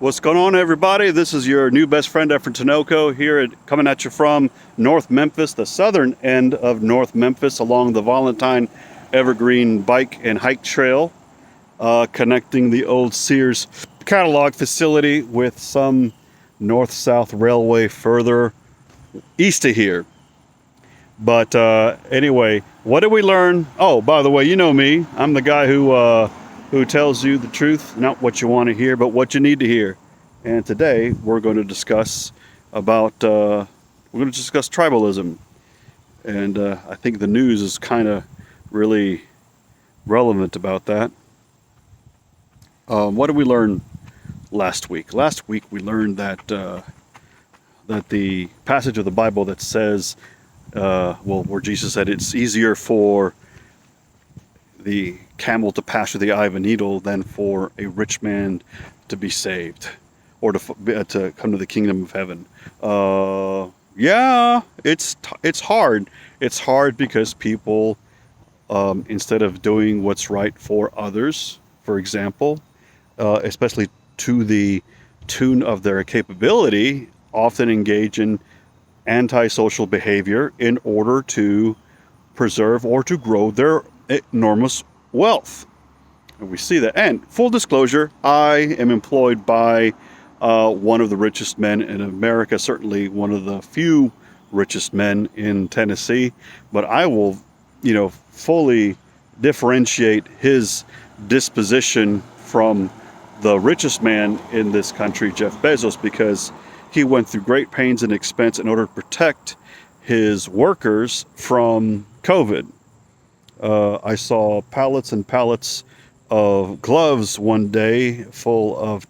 What's going on, everybody? This is your new best friend, Efren Tinoco, coming at you from North Memphis, the southern end of North Memphis, along the Valentine Evergreen Bike and Hike Trail, connecting the old Sears catalog facility with some north-south railway further east of here. But anyway, what did we learn? Oh, by the way, you know me. I'm the guy who tells you the truth, not what you want to hear, but what you need to hear. And today we're going to discuss tribalism. And I think the news is kind of really relevant about that. What did we learn last week? Last week we learned that the passage of the Bible that says, where Jesus said it's easier for the camel to pass through the eye of a needle than for a rich man to be saved or to come to the kingdom of heaven. Yeah, it's hard. It's hard because people, instead of doing what's right for others, for example, especially to the tune of their capability, often engage in antisocial behavior in order to preserve or to grow their enormous wealth. And we see that. And full disclosure, I am employed by one of the richest men in America, certainly one of the few richest men in Tennessee. But I will, fully differentiate his disposition from the richest man in this country, Jeff Bezos, because he went through great pains and expense in order to protect his workers from COVID. I saw pallets and pallets of gloves one day full of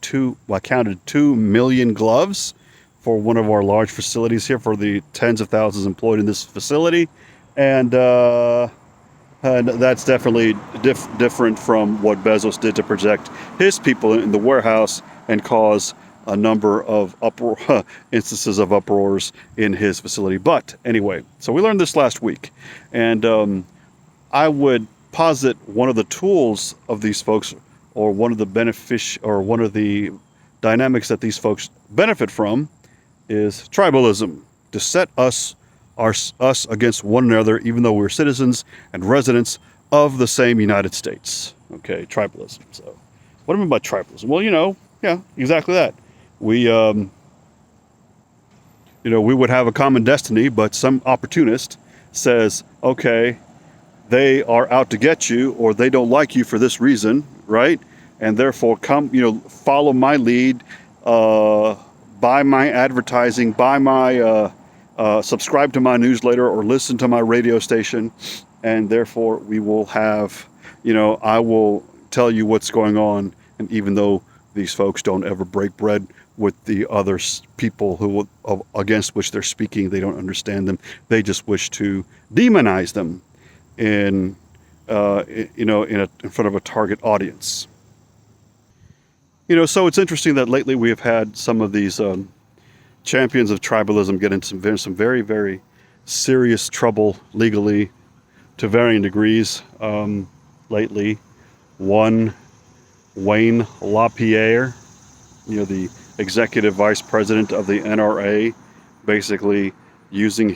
I counted 2 million gloves for one of our large facilities here for the tens of thousands employed in this facility. And that's definitely different from what Bezos did to protect his people in the warehouse and cause a number of instances of uproars in his facility. But anyway, so we learned this last week. And I would posit one of the tools of these folks, or one of the dynamics that these folks benefit from, is tribalism, to set us against one another, even though we're citizens and residents of the same United States. Okay, tribalism. So, what do I mean by tribalism? Well, yeah, exactly that. We would have a common destiny, but some opportunist says, okay, they are out to get you, or they don't like you for this reason, right? And therefore, follow my lead, buy my advertising, subscribe to my newsletter, or listen to my radio station, and therefore we will have, I will tell you what's going on. And even though these folks don't ever break bread with the other people against which they're speaking, they don't understand them. They just wish to demonize them in front of a target audience. So it's interesting that lately we have had some of these champions of tribalism get into some very, very serious trouble legally to varying degrees. Lately, one Wayne LaPierre, the executive vice president of the NRA, basically using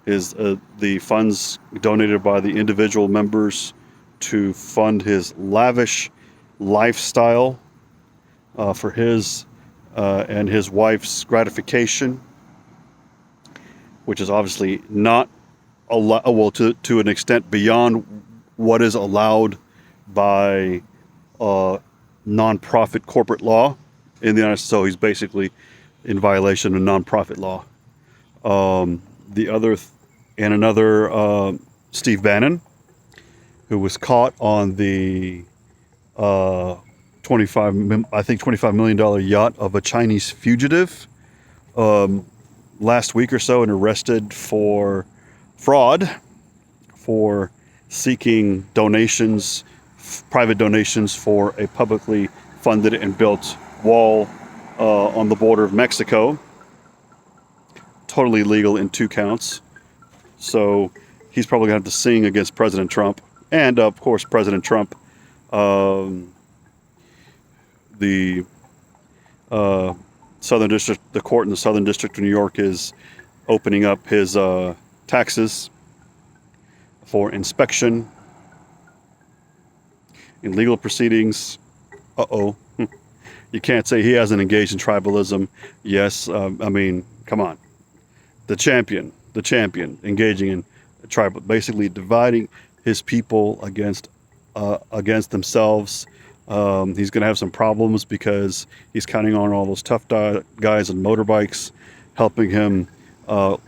the funds donated by the individual members to fund his lavish lifestyle for his and his wife's gratification, which is obviously not to an extent beyond what is allowed by nonprofit corporate law in the United States. So he's basically in violation of nonprofit law. Another Steve Bannon, who was caught on the $25 million yacht of a Chinese fugitive last week or so, and arrested for fraud, for seeking donations, private donations for a publicly funded and built wall on the border of Mexico. Totally legal in 2 counts. So he's probably going to have to sing against President Trump. And of course, President Trump, the uh, Southern District, the court in the Southern District of New York is opening up his taxes for inspection in legal proceedings. Uh-oh. You can't say he hasn't engaged in tribalism. Yes, I mean, come on. The champion, engaging in tribal, basically dividing his people against themselves. He's going to have some problems because he's counting on all those tough guys on motorbikes helping him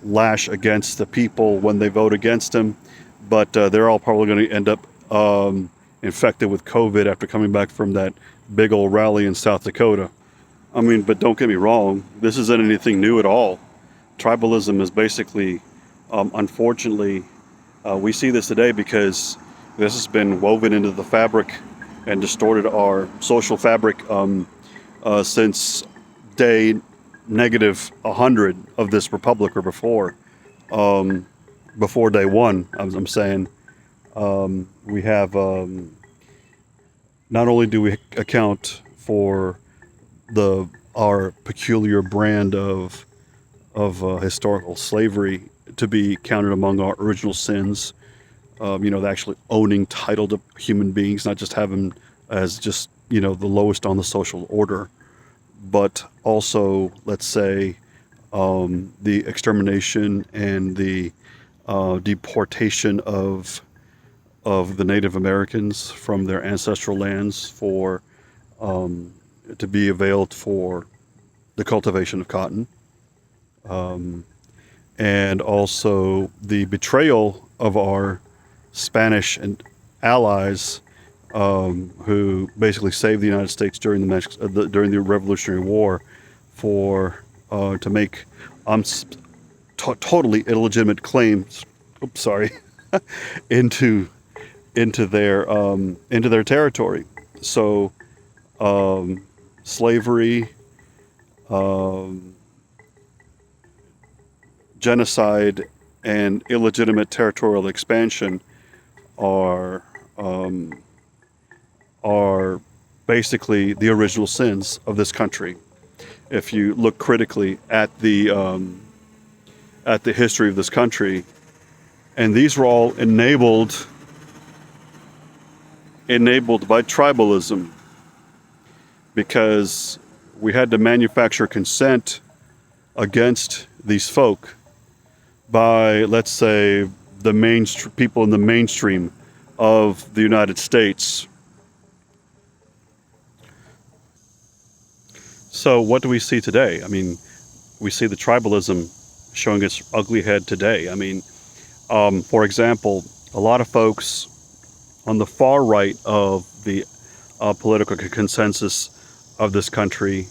lash against the people when they vote against him. But they're all probably going to end up infected with COVID after coming back from that big old rally in South Dakota. I mean, but don't get me wrong, this isn't anything new at all. Tribalism is basically, unfortunately, we see this today because this has been woven into the fabric and distorted our social fabric since day negative 100 of this republic, or before day one. I'm saying we have not only do we account for our peculiar brand of historical slavery to be counted among our original sins, actually owning title to human beings, not just have them as just, the lowest on the social order, but also, let's say, the extermination and the deportation of the Native Americans from their ancestral lands to be availed for the cultivation of cotton, and also the betrayal of our Spanish and allies, who basically saved the United States during the Revolutionary War to make totally illegitimate claims. Oops, sorry, into their territory. So slavery, genocide, and illegitimate territorial expansion are basically the original sins of this country. If you look critically at the history of this country, and these were all enabled by tribalism, because we had to manufacture consent against these folk by, let's say, the people in the mainstream of the United States. So what do we see today? I mean, we see the tribalism showing its ugly head today. I mean, for example, a lot of folks on the far right of the political consensus of this country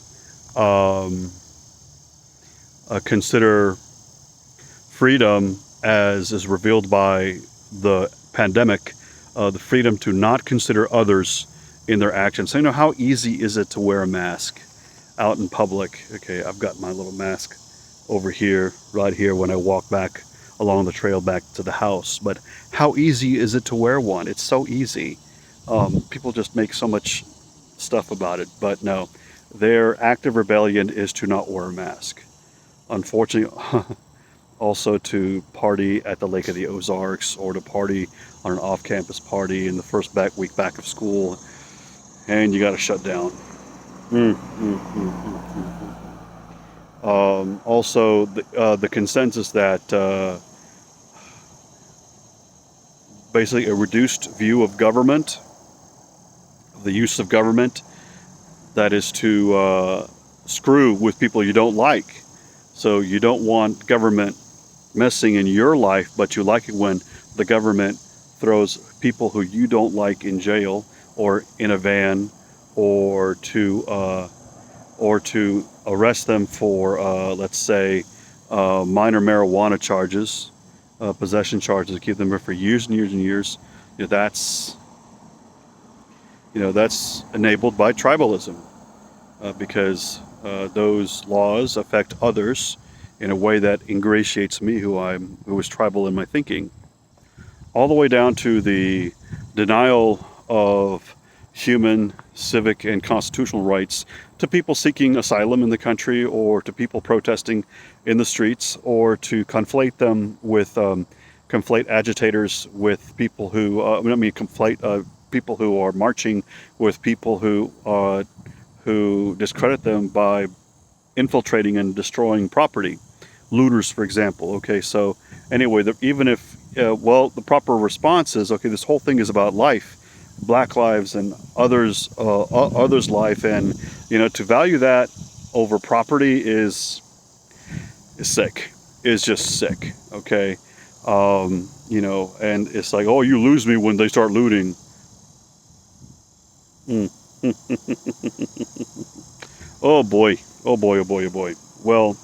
consider freedom, as is revealed by the pandemic, the freedom to not consider others in their actions. So, how easy is it to wear a mask out in public? Okay, I've got my little mask over here, right here, when I walk back along the trail back to the house. But how easy is it to wear one? It's so easy. People just make so much stuff about it. But no, their active rebellion is to not wear a mask. Unfortunately, also to party at the Lake of the Ozarks, or to party on an off-campus party in the first week back of school, and you got to shut down. Also, the consensus that basically a reduced view of government, the use of government, that is to screw with people you don't like. So you don't want government messing in your life, but you like it when the government throws people who you don't like in jail, or in a van, or to arrest them for, let's say, minor marijuana charges, possession charges, to keep them there for years and years and years. That's enabled by tribalism, because those laws affect others in a way that ingratiates me, who is tribal in my thinking, all the way down to the denial of human civic and constitutional rights to people seeking asylum in the country, or to people protesting in the streets, or to conflate them with conflate agitators with people who conflate people who are marching with people who discredit them by infiltrating and destroying property, looters, for example. Okay, so anyway, even if the proper response is, okay, this whole thing is about life, black lives and others' life, and to value that over property is sick. Is just sick. Okay, and it's like, oh, you lose me when they start looting. Mm. Oh boy, oh boy, oh boy, oh boy. Well,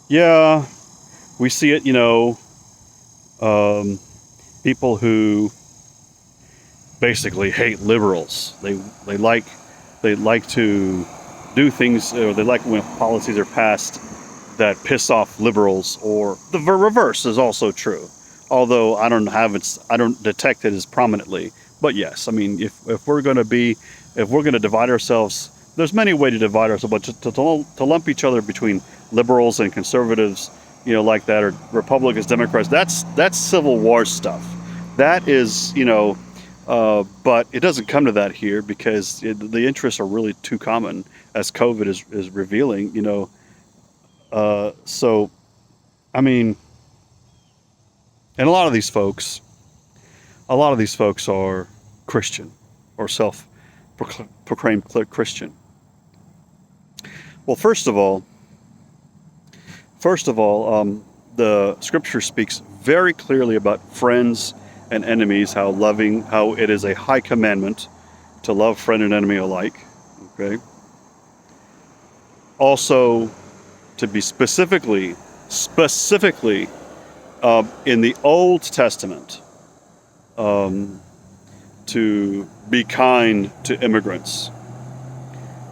yeah, we see it. People who basically hate liberals. They like to do things, or they like when policies are passed that piss off liberals, or the reverse is also true. Although I don't detect it as prominently. But yes, I mean, if we're going to divide ourselves, there's many ways to divide ourselves, but to lump each other between liberals and conservatives, like that, or Republicans, Democrats, that's Civil War stuff. That is, but it doesn't come to that here, because the interests are really too common, as COVID is revealing, so, I mean, and a lot of these folks are Christian, or self-proclaimed Christian. Well, first of all, the scripture speaks very clearly about friends and enemies, how it is a high commandment to love friend and enemy alike. Okay. Also, to be specifically in the Old Testament, to be kind to immigrants.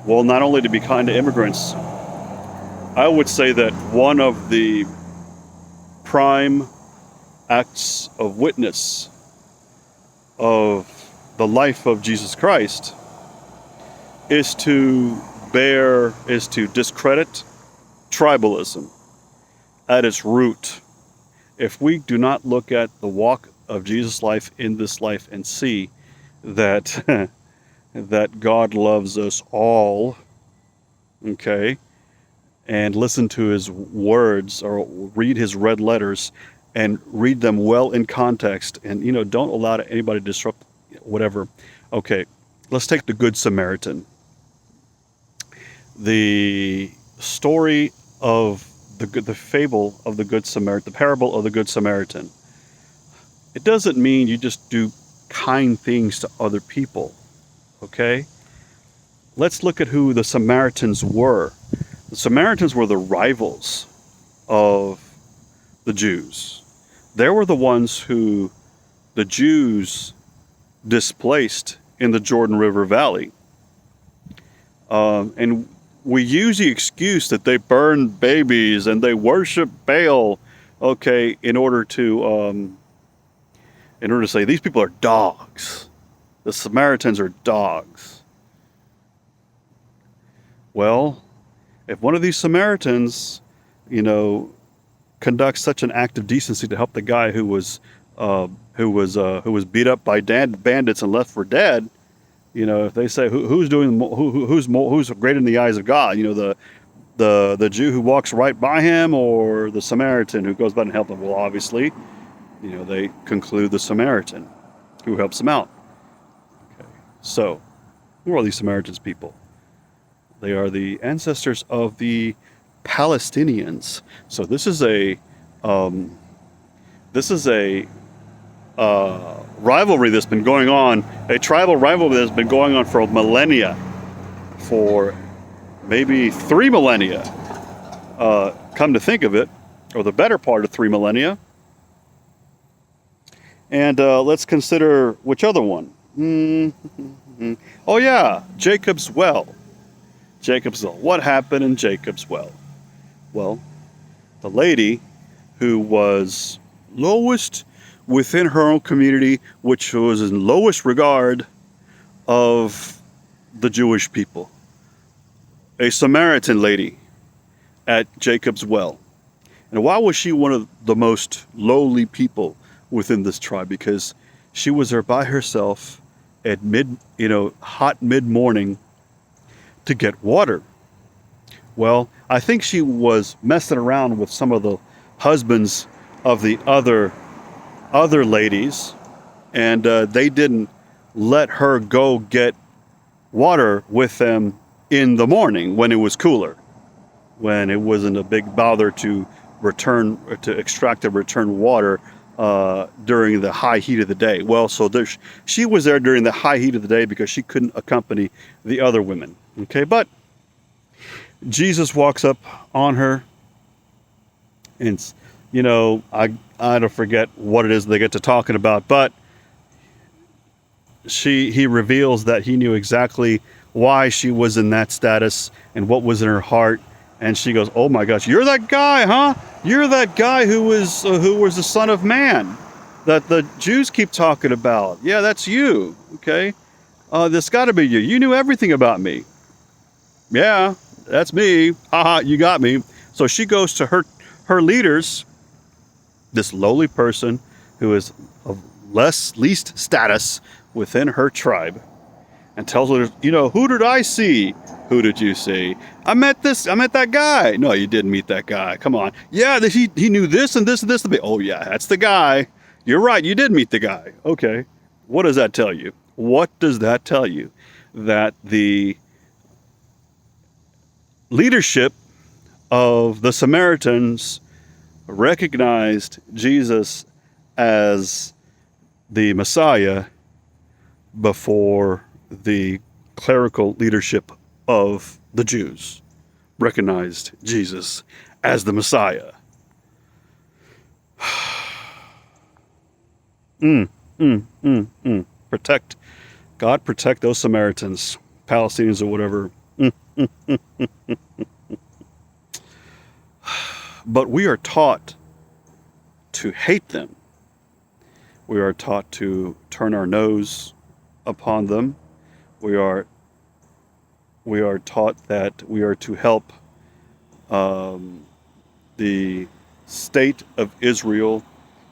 Well, not only to be kind to immigrants, I would say that one of the prime acts of witness of the life of Jesus Christ is to discredit tribalism at its root. If we do not look at the walk of Jesus' life in this life and see that that God loves us all, okay, and listen to his words, or read his red letters and read them well in context, and don't allow anybody to disrupt whatever. Okay, let's take the Good Samaritan. The story of the fable of the Good Samaritan, the parable of the Good Samaritan. It doesn't mean you just do kind things to other people, okay? Let's look at who the Samaritans were. The Samaritans were the rivals of the Jews. They were the ones who the Jews displaced in the Jordan River Valley. And we use the excuse that they burned babies and they worship Baal, okay, in order to say these people are dogs. The Samaritans are dogs. Well, if one of these Samaritans, conducts such an act of decency to help the guy who was beat up by bandits and left for dead, if they say who's great in the eyes of God, the Jew who walks right by him, or the Samaritan who goes by and helps him. Well, obviously, they conclude the Samaritan who helps them out. Okay. So, who are these Samaritans people? They are the ancestors of the Palestinians. So this is a rivalry that's been going on, a tribal rivalry that's been going on for millennia, for maybe 3 millennia. Come to think of it, or the better part of 3 millennia. And let's consider which other one. Oh yeah, Jacob's well. Jacob's well. What happened in Jacob's well? Well, the lady who was lowest within her own community, which was in lowest regard, of the Jewish people, a Samaritan lady at Jacob's well. And why was she one of the most lowly people within this tribe? Because she was there by herself at hot mid-morning to get water. Well, I think she was messing around with some of the husbands of the other ladies, and they didn't let her go get water with them in the morning when it was cooler, when it wasn't a big bother to extract and return water during the high heat of the day. Well, so she was there during the high heat of the day because she couldn't accompany the other women. Okay, but Jesus walks up on her, and I don't forget what it is they get to talking about, but he reveals that he knew exactly why she was in that status and what was in her heart. And she goes, "Oh my gosh, you're that guy, huh? You're that guy who was the Son of Man that the Jews keep talking about. Yeah, that's you. Okay, this got to be you. You knew everything about me. Yeah, that's me. Haha, you got me." So she goes to her leaders, this lowly person who is of least status within her tribe, and tells her, "Who did I see? Who did you see? I met that guy." "No, you didn't meet that guy. Come on." "Yeah, he knew this and this and this." "Oh yeah, that's the guy. You're right, you did meet the guy." "Okay, what does that tell you?" What does that tell you? That the leadership of the Samaritans recognized Jesus as the Messiah before the clerical leadership of the Jews recognized Jesus as the Messiah. Protect, God protect those Samaritans, Palestinians, or whatever. But we are taught to hate them. We are taught to turn our nose upon them. We are taught that we are to help the state of Israel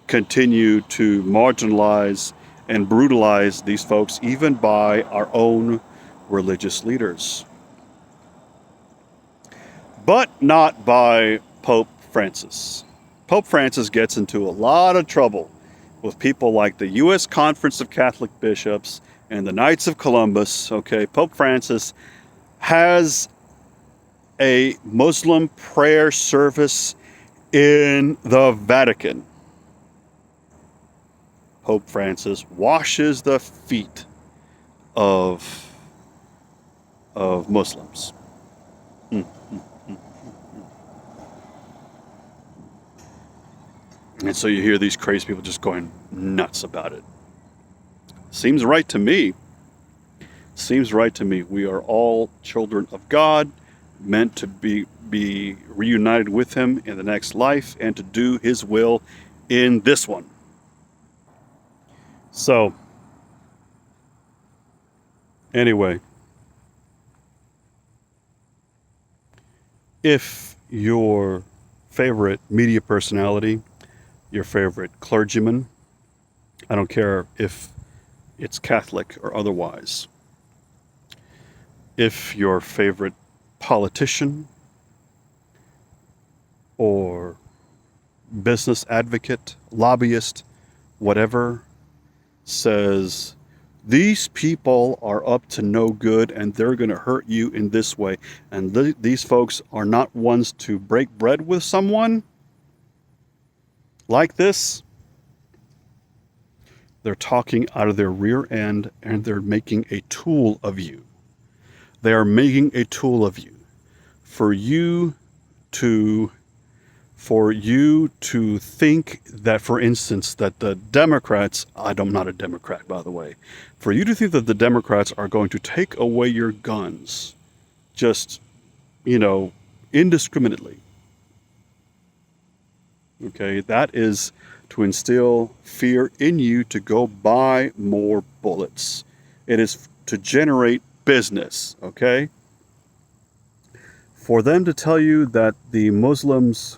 continue to marginalize and brutalize these folks, even by our own religious leaders. But not by Pope Francis. Pope Francis gets into a lot of trouble with people like the U.S. Conference of Catholic Bishops and the Knights of Columbus. Okay, Pope Francis has a Muslim prayer service in the Vatican. Pope Francis washes the feet of Muslims. And so you hear these crazy people just going nuts about it. Seems right to me. Seems right to me. We are all children of God, meant to be reunited with Him in the next life and to do His will in this one. So, anyway, if your favorite media personality, your favorite clergyman, I don't care if it's Catholic or otherwise, if your favorite politician or business advocate, lobbyist, whatever, says these people are up to no good and they're going to hurt you in this way, and these folks are not ones to break bread with someone like this, they're talking out of their rear end and they're making a tool of you. They are making a tool of you for you to think that, for instance, that the Democrats, I'm not a Democrat, by the way, for you to think that the Democrats are going to take away your guns just, indiscriminately. Okay, that is to instill fear in you to go buy more bullets. It is to generate business, okay? For them to tell you that the Muslims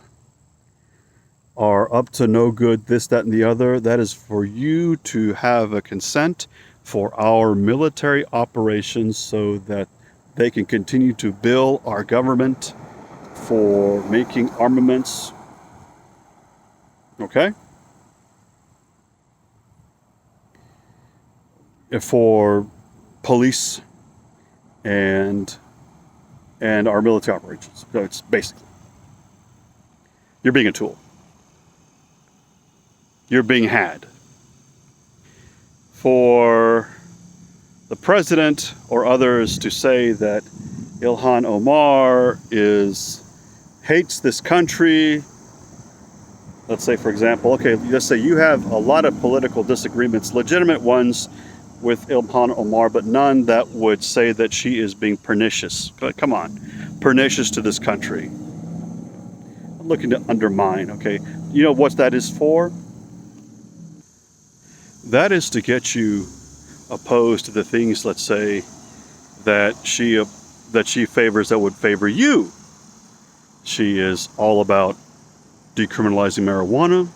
are up to no good, this, that, and the other, that is for you to have a consent for our military operations so that they can continue to bill our government for making armaments. Okay? For police and our military operations. So it's basically, you're being a tool. You're being had. For the president or others to say that Ilhan Omar hates this country. Let's say, for example, okay, let's say you have a lot of political disagreements, legitimate ones with Ilhan Omar, but none that would say that she is being pernicious. But come on, pernicious to this country. I'm looking to undermine, okay? You know what that is for? That is to get you opposed to the things, let's say, that she favors that would favor you. She is all about decriminalizing marijuana,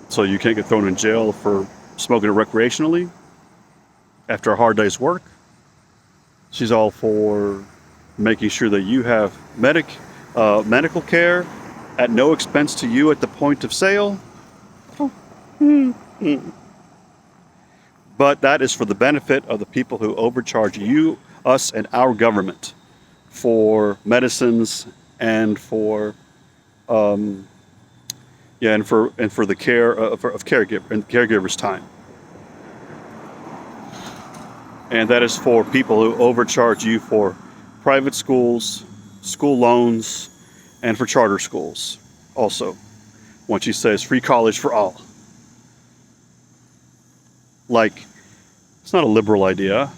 so you can't get thrown in jail for smoking it recreationally after a hard day's work. She's all for making sure that you have medical care at no expense to you at the point of sale. But that is for the benefit of the people who overcharge you, us, and our government for medicines and for and for the care of caregivers' time. And that is for people who overcharge you for private schools, school loans, and for charter schools. Also, when she says free college for all. Like, it's not a liberal idea.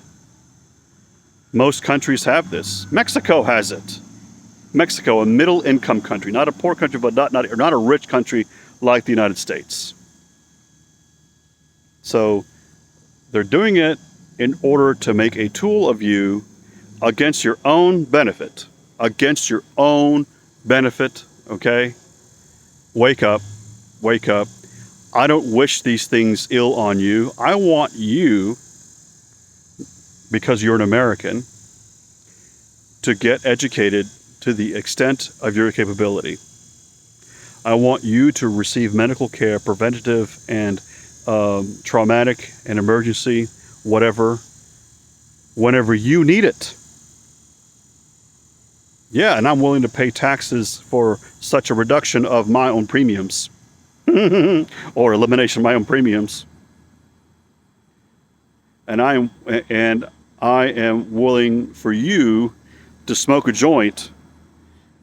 Most countries have this. Mexico has it. Mexico, a middle income country, not a poor country, but not a rich country like the United States. So they're doing it in order to make a tool of you against your own benefit. Against your own benefit, okay? Wake up. Wake up. I don't wish these things ill on you. I want you, because you're an American, to get educated to the extent of your capability. I want you to receive medical care, preventative and traumatic and emergency, whatever, whenever you need it. Yeah, and I'm willing to pay taxes for such a reduction of my own premiums. Or elimination of my own premiums. And I am willing for you to smoke a joint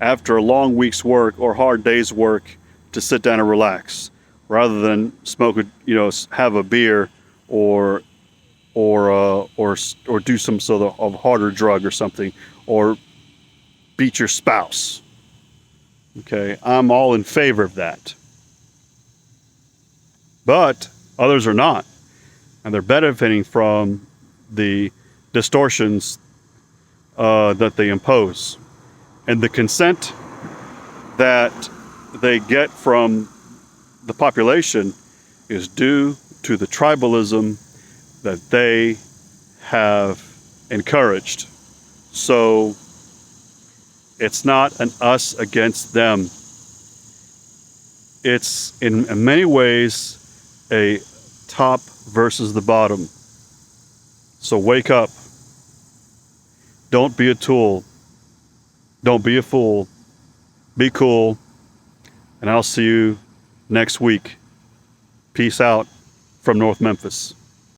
after a long week's work or hard day's work to sit down and relax, rather than have a beer or do some sort of harder drug or something, or beat your spouse. Okay, I'm all in favor of that. But others are not, and they're benefiting from the distortions that they impose. And the consent that they get from the population is due to the tribalism that they have encouraged. So it's not an us against them. It's in many ways a top versus the bottom. So wake up. Don't be a tool. Don't be a fool. Be cool. And I'll see you next week. Peace out from North Memphis.